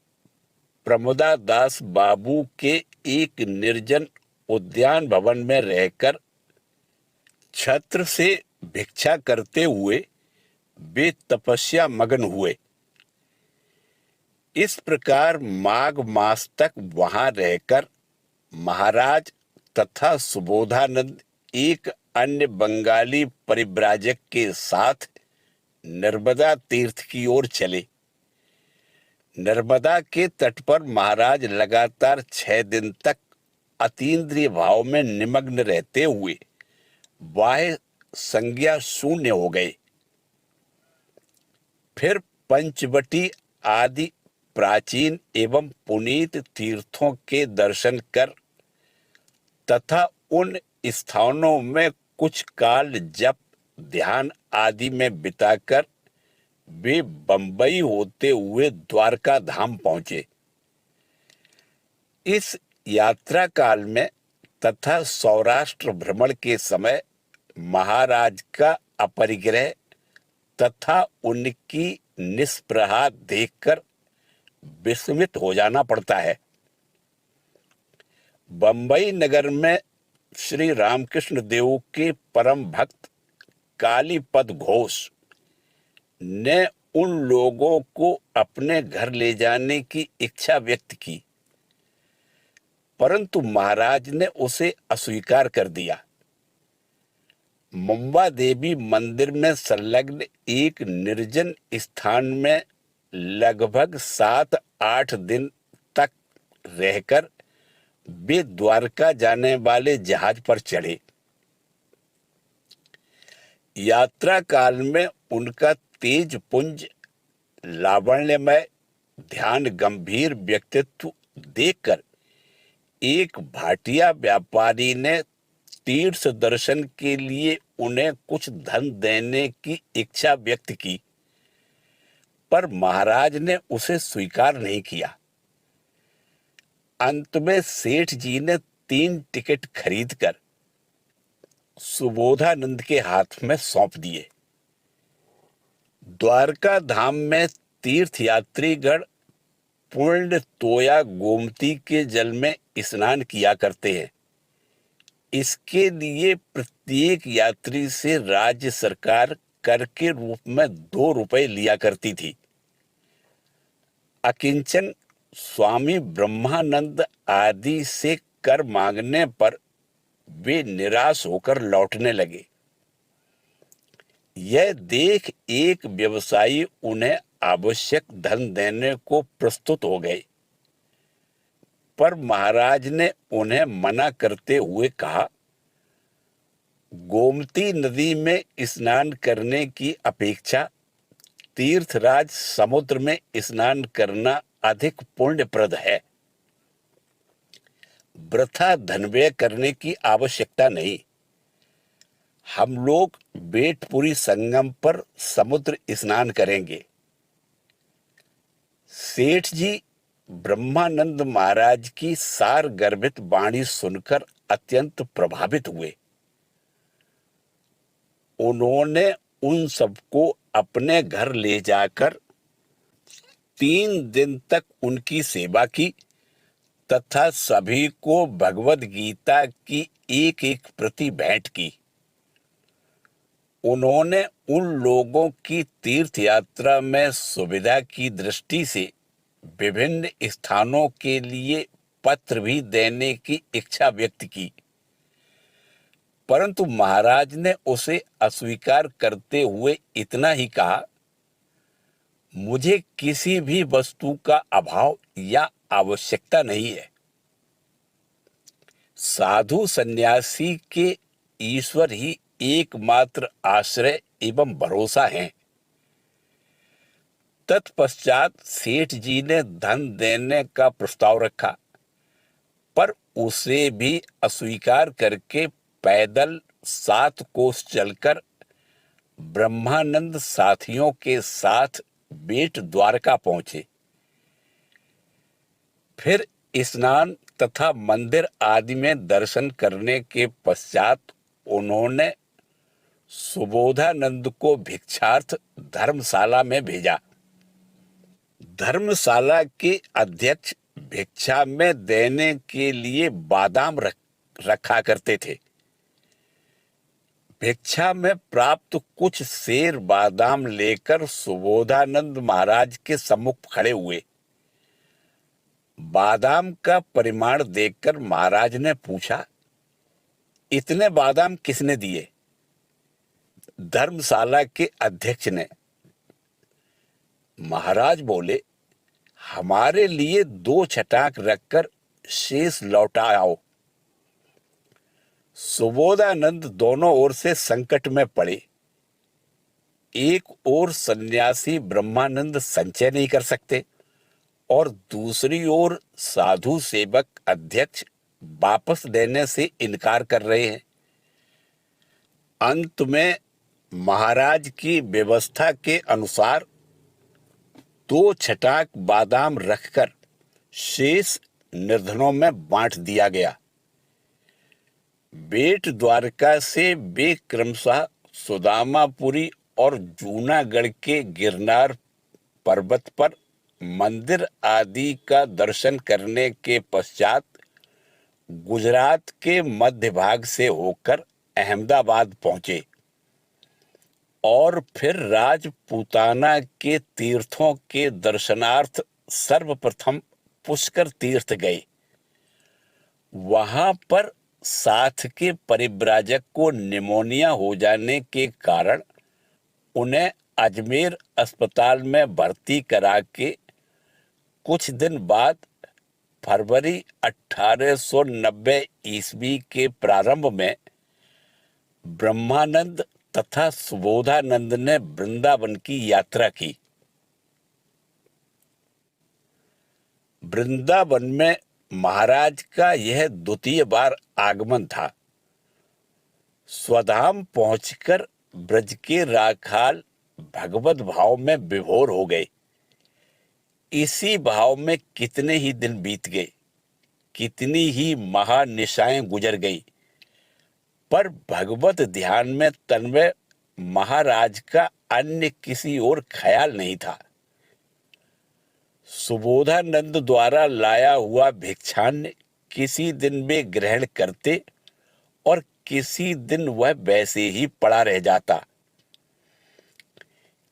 प्रमोदा दास बाबू के एक निर्जन उद्यान भवन में रहकर छत्र से भिक्षा करते हुए वे तपस्या मग्न हुए। इस प्रकार माघ मास तक वहां रहकर महाराज तथा सुबोधानंद एक अन्य बंगाली परिव्राजक के साथ नर्मदा तीर्थ की ओर चले। नर्मदा के तट पर महाराज लगातार 6 दिन तक अतीन्द्रिय भाव में निमग्न रहते हुए बाह्य संज्ञा शून्य हो गए। फिर पंचवटी आदि प्राचीन एवं पुनीत तीर्थों के दर्शन कर तथा उन स्थानों में कुछ काल जप ध्यान आदि में बिताकर वे बंबई होते हुए द्वारका धाम पहुंचे। इस यात्रा काल में तथा सौराष्ट्र भ्रमण के समय महाराज का अपरिग्रह तथा उनकी निस्पृहा देखकर विस्मित हो जाना पड़ता है। बंबई नगर में श्री रामकृष्ण देव के परम भक्त कालीपद घोष ने उन लोगों को अपने घर ले जाने की इच्छा व्यक्त की, परंतु महाराज ने उसे अस्वीकार कर दिया। मुंबा देवी मंदिर में संलग्न एक निर्जन स्थान में लगभग 7-8 दिन तक रहकर वे द्वारका जाने वाले जहाज पर चढ़े। यात्रा काल में उनका तेज पुंज लावण्यमय ध्यान गंभीर व्यक्तित्व देखकर एक भाटिया व्यापारी ने तीर्थ दर्शन के लिए उन्हें कुछ धन देने की इच्छा व्यक्त की, पर महाराज ने उसे स्वीकार नहीं किया। अंत में सेठ जी ने 3 टिकट खरीदकर सुबोधानंद के हाथ में सौंप दिए। द्वारका धाम में तीर्थयात्रीगण पूर्ण तोया गोमती के जल में स्नान किया करते हैं। इसके लिए प्रत्येक यात्री से राज्य सरकार कर के रूप में 2 रुपए लिया करती थी। अकिंचन स्वामी ब्रह्मानंद आदि से कर मांगने पर वे निराश होकर लौटने लगे। यह देख एक व्यवसायी उन्हें आवश्यक धन देने को प्रस्तुत हो गए, पर महाराज ने उन्हें मना करते हुए कहा, गोमती नदी में स्नान करने की अपेक्षा तीर्थराज समुद्र में स्नान करना अधिक पुण्यप्रद है। वृथा धन व्यय करने की आवश्यकता नहीं। हम लोग बेटपुरी संगम पर समुद्र स्नान करेंगे। सेठ जी ब्रह्मानंद महाराज की सार गर्भित वाणी सुनकर अत्यंत प्रभावित हुए। उन्होंने उन सबको अपने घर ले जाकर 3 दिन तक उनकी सेवा की तथा सभी को भगवद गीता की एक प्रति भेंट की। उन्होंने उन लोगों की तीर्थ यात्रा में सुविधा की दृष्टि से विभिन्न स्थानों के लिए पत्र भी देने की इच्छा व्यक्त की, परंतु महाराज ने उसे अस्वीकार करते हुए इतना ही कहा, मुझे किसी भी वस्तु का अभाव या आवश्यकता नहीं है। साधु सन्यासी के ईश्वर ही एकमात्र आश्रय एवं भरोसा है। तत्पश्चात सेठ जी ने धन देने का प्रस्ताव रखा, पर उसे भी अस्वीकार करके पैदल 7 कोस चलकर ब्रह्मानंद साथियों के साथ बेट द्वारका पहुंचे। फिर स्नान तथा मंदिर आदि में दर्शन करने के पश्चात उन्होंने सुबोधानंद को भिक्षार्थ धर्मशाला में भेजा। धर्मशाला के अध्यक्ष भिक्षा में देने के लिए बादाम रखा करते थे। भिक्षा में प्राप्त कुछ सेर बादाम लेकर सुबोधानंद महाराज के सम्मुख खड़े हुए। बादाम का परिमाण देखकर महाराज ने पूछा, इतने बादाम किसने दिए? धर्मशाला के अध्यक्ष ने। महाराज बोले, हमारे लिए 2 छटाक रखकर शेष लौटा आओ। सुबोधानंद दोनों ओर से संकट में पड़े। एक ओर सन्यासी ब्रह्मानंद संचय नहीं कर सकते और दूसरी ओर साधु सेवक अध्यक्ष वापस देने से इनकार कर रहे हैं। अंत में महाराज की व्यवस्था के अनुसार 2 छटाक बादाम रखकर शेष निर्धनों में बांट दिया गया। बेट द्वारका से वे क्रमशः सुदामापुरी और जूनागढ़ के गिरनार पर्वत पर मंदिर आदि का दर्शन करने के पश्चात गुजरात के मध्य भाग से होकर अहमदाबाद पहुंचे और फिर राजपूताना के तीर्थों के दर्शनार्थ सर्वप्रथम पुष्कर तीर्थ गए। वहां पर साथ के परिव्राजक को निमोनिया हो जाने के कारण उन्हें अजमेर अस्पताल में भर्ती करा के कुछ दिन बाद फरवरी 1890 ईस्वी के प्रारंभ में ब्रह्मानंद तथा सुबोधानंद ने वृंदावन की यात्रा की। वृंदावन में महाराज का यह द्वितीय बार आगमन था। स्वधाम पहुंचकर ब्रज के राखाल भगवत भाव में विभोर हो गए। इसी भाव में कितने ही दिन बीत गए, कितनी ही महानिशाएं गुजर गई, पर भगवत ध्यान में तन्मय महाराज का अन्य किसी ओर ख्याल नहीं था। सुबोधानंद द्वारा लाया हुआ भिक्षान्न किसी दिन वे ग्रहण करते और किसी दिन वह वैसे ही पड़ा रह जाता।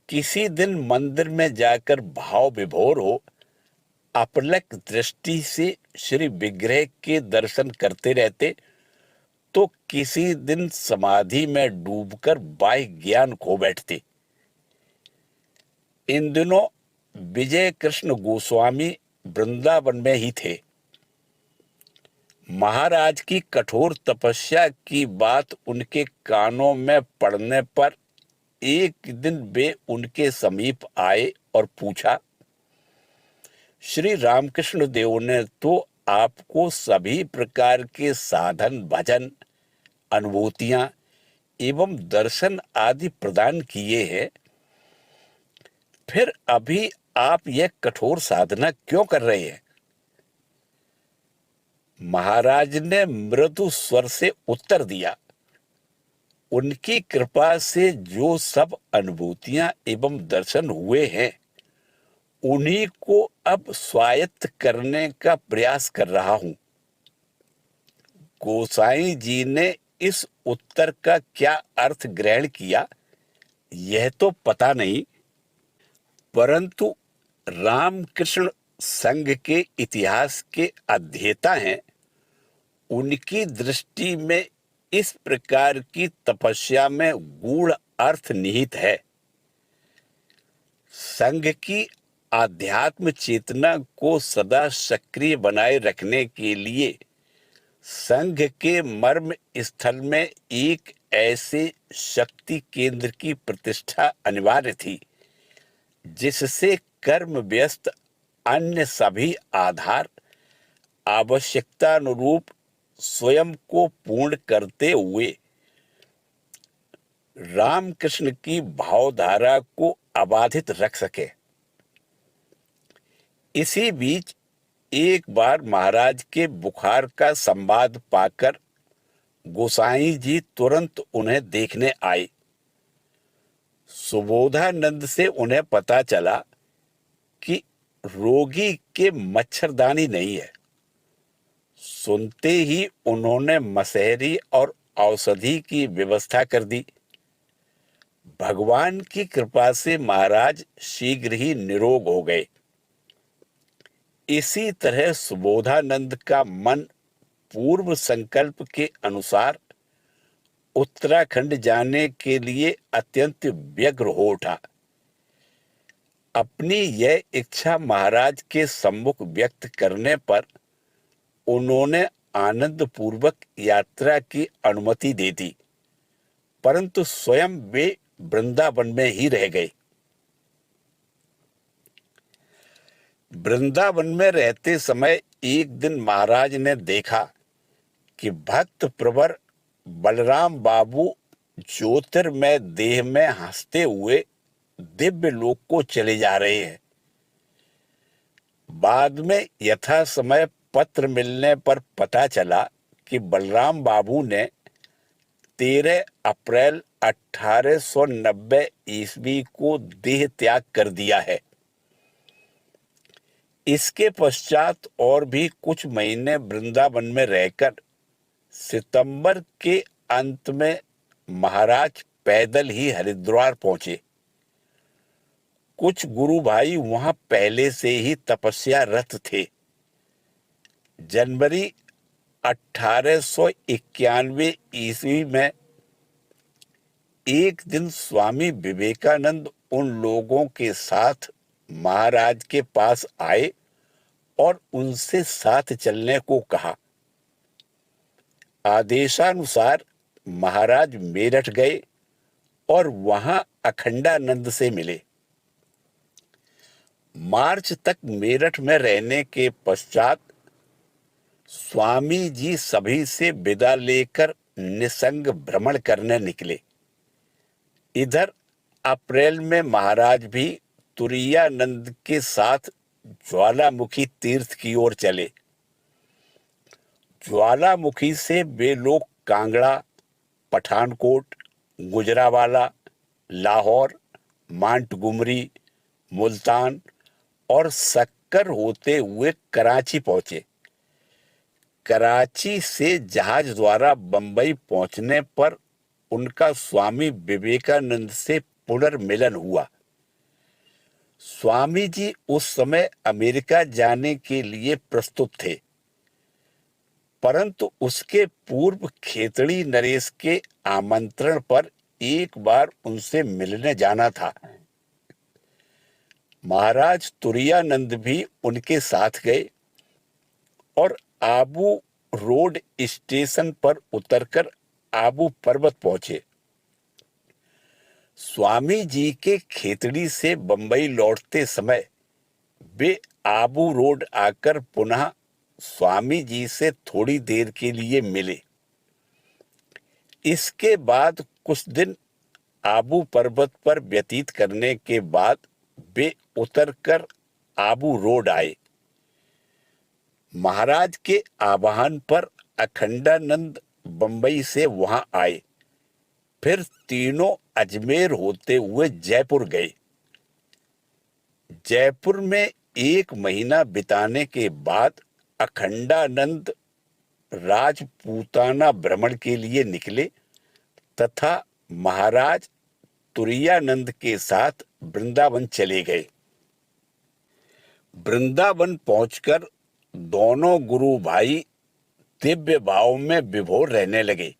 किसी दिन मंदिर में जाकर भाव विभोर हो अपलक दृष्टि से श्री विग्रह के दर्शन करते रहते, तो किसी दिन समाधि में डूबकर बाह्य ज्ञान खो बैठते। इन दिनों विजय कृष्ण गोस्वामी वृंदावन में ही थे। महाराज की कठोर तपस्या की बात उनके कानों में पड़ने पर एक दिन वे उनके समीप आए और पूछा, श्री रामकृष्ण देव ने तो आपको सभी प्रकार के साधन, भजन, अनुभूतियां एवं दर्शन आदि प्रदान किए हैं, फिर अभी आप यह कठोर साधना क्यों कर रहे हैं? महाराज ने मृदु स्वर से उत्तर दिया, उनकी कृपा से जो सब अनुभूतियां एवं दर्शन हुए हैं उन्हीं को अब स्वायत्त करने का प्रयास कर रहा हूं। गोसाई जी ने इस उत्तर का क्या अर्थ ग्रहण किया यह तो पता नहीं, परंतु रामकृष्ण संघ के इतिहास के अध्येता हैं, उनकी दृष्टि में इस प्रकार की तपस्या में गूढ़ अर्थ निहित है। संघ की आध्यात्म चेतना को सदा सक्रिय बनाए रखने के लिए संघ के मर्म स्थल में एक ऐसे शक्ति केंद्र की प्रतिष्ठा अनिवार्य थी जिससे कर्म व्यस्त अन्य सभी आधार आवश्यकतानुरूप स्वयं को पूर्ण करते हुए रामकृष्ण की भावधारा को अबाधित रख सके। इसी बीच एक बार महाराज के बुखार का संवाद पाकर गोसाई जी तुरंत उन्हें देखने आए। सुबोधानंद से उन्हें पता चला कि रोगी के मच्छरदानी नहीं है। सुनते ही उन्होंने मसहरी और औषधि की व्यवस्था कर दी। भगवान की कृपा से महाराज शीघ्र ही निरोग हो गए। इसी तरह सुबोधानंद का मन पूर्व संकल्प के अनुसार उत्तराखंड जाने के लिए अत्यंत व्यग्र हो उठा। अपनी यह इच्छा महाराज के सम्मुख व्यक्त करने पर उन्होंने आनंद पूर्वक यात्रा की अनुमति दे दी, परंतु स्वयं वे वृंदावन में ही रह गए। वृंदावन में रहते समय एक दिन महाराज ने देखा कि भक्त प्रवर बलराम बाबू ज्योतिर्मय देह में हंसते हुए दिव्य लोक को चले जा रहे हैं। बाद में यथा समय पत्र मिलने पर पता चला कि बलराम बाबू ने 13 अप्रैल 1890 ईस्वी को देह त्याग कर दिया है। इसके पश्चात और भी कुछ महीने वृंदावन में रहकर सितंबर के अंत में महाराज पैदल ही हरिद्वार पहुंचे। कुछ गुरु भाई वहां पहले से ही तपस्यारत थे। जनवरी 1891 ईस्वी में एक दिन स्वामी विवेकानंद उन लोगों के साथ महाराज के पास आए और उनसे साथ चलने को कहा। आदेशानुसार महाराज मेरठ गए और वहां अखंडानंद से मिले। मार्च तक मेरठ में रहने के पश्चात स्वामी जी सभी से विदा लेकर निसंग भ्रमण करने निकले। इधर अप्रैल में महाराज भी तुरायानंद के साथ ज्वालामुखी तीर्थ की ओर चले। ज्वालामुखी से वे लोग कांगड़ा, पठानकोट, गुजरावाला, लाहौर, मांटगुमरी, मुल्तान और सक्कर होते हुए कराची पहुंचे। कराची से जहाज द्वारा बंबई पहुंचने पर उनका स्वामी विवेकानंद से पुनर्मिलन हुआ। स्वामी जी उस समय अमेरिका जाने के लिए प्रस्तुत थे, परंतु उसके पूर्व खेतड़ी नरेश के आमंत्रण पर एक बार उनसे मिलने जाना था। महाराज तुरायानंद भी उनके साथ गए और आबू रोड स्टेशन पर उतरकर आबू पर्वत पहुंचे। स्वामी जी के खेतड़ी से बंबई लौटते समय वे आबू रोड आकर पुनः स्वामी जी से थोड़ी देर के लिए मिले। इसके बाद कुछ दिन आबू पर्वत पर व्यतीत करने के बाद वे उतरकर आबू रोड आए। महाराज के आह्वान पर अखंडानंद बंबई से वहां आए। फिर तीनों अजमेर होते हुए जयपुर गए। जयपुर में एक महीना बिताने के बाद अखंडानंद राजपूताना भ्रमण के लिए निकले तथा महाराज तुरायानंद के साथ वृंदावन चले गए। वृंदावन पहुंचकर दोनों गुरु भाई दिव्य भाव में विभोर रहने लगे।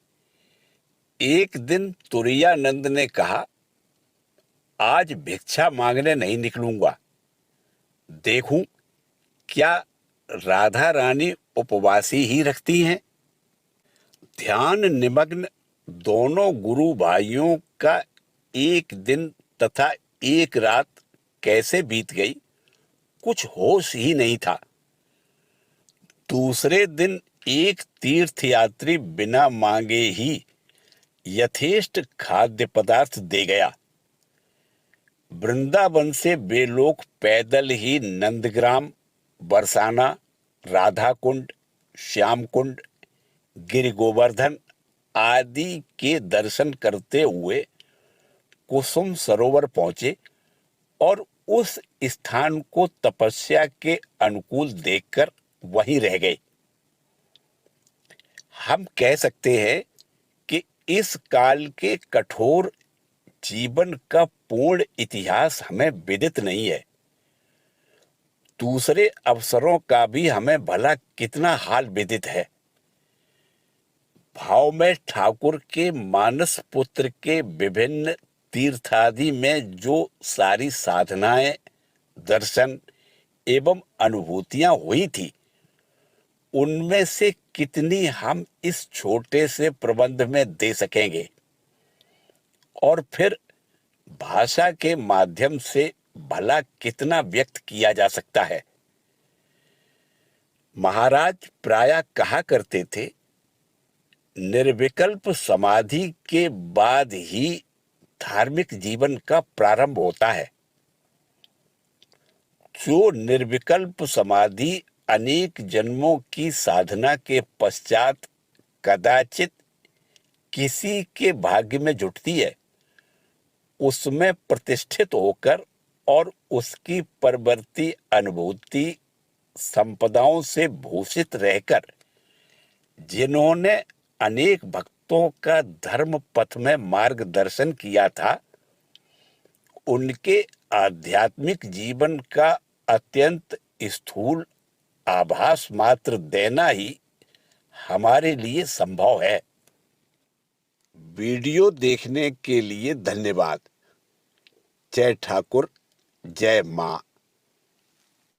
एक दिन तुरायानंद ने कहा, आज भिक्षा मांगने नहीं निकलूंगा, देखूं क्या राधा रानी उपवासी ही रखती हैं। ध्यान निमग्न दोनों गुरु भाइयों का एक दिन तथा एक रात कैसे बीत गई, कुछ होश ही नहीं था। दूसरे दिन एक तीर्थयात्री बिना मांगे ही यथेष्ट खाद्य पदार्थ दे गया। वृंदावन से वे लोग पैदल ही नंदग्राम, बरसाना, राधा कुंड, श्याम कुंड, गिरि गोवर्धन आदि के दर्शन करते हुए कुसुम सरोवर पहुंचे और उस स्थान को तपस्या के अनुकूल देखकर वहीं रह गए। हम कह सकते हैं कि इस काल के कठोर जीवन का पूर्ण इतिहास हमें विदित नहीं है। दूसरे अवसरों का भी हमें भला कितना हाल विदित है। भाव में ठाकुर के मानस पुत्र के विभिन्न तीर्थादि में जो सारी साधनाएं, दर्शन एवं अनुभूतियां हुई थी, उनमें से कितनी हम इस छोटे से प्रबंध में दे सकेंगे और फिर भाषा के माध्यम से भला कितना व्यक्त किया जा सकता है। महाराज प्रायः कहा करते थे, निर्विकल्प समाधि के बाद ही धार्मिक जीवन का प्रारंभ होता है। जो निर्विकल्प समाधि अनेक जन्मों की साधना के पश्चात कदाचित किसी के भाग्य में जुटती है, उसमें प्रतिष्ठित होकर और उसकी परवर्ती अनुभूति संपदाओं से भूषित रहकर जिन्होंने अनेक भक्तों का धर्म पथ में मार्गदर्शन किया था, उनके आध्यात्मिक जीवन का अत्यंत स्थूल आभास मात्र देना ही हमारे लिए संभव है। वीडियो देखने के लिए धन्यवाद। जय ठाकुर, जय मां।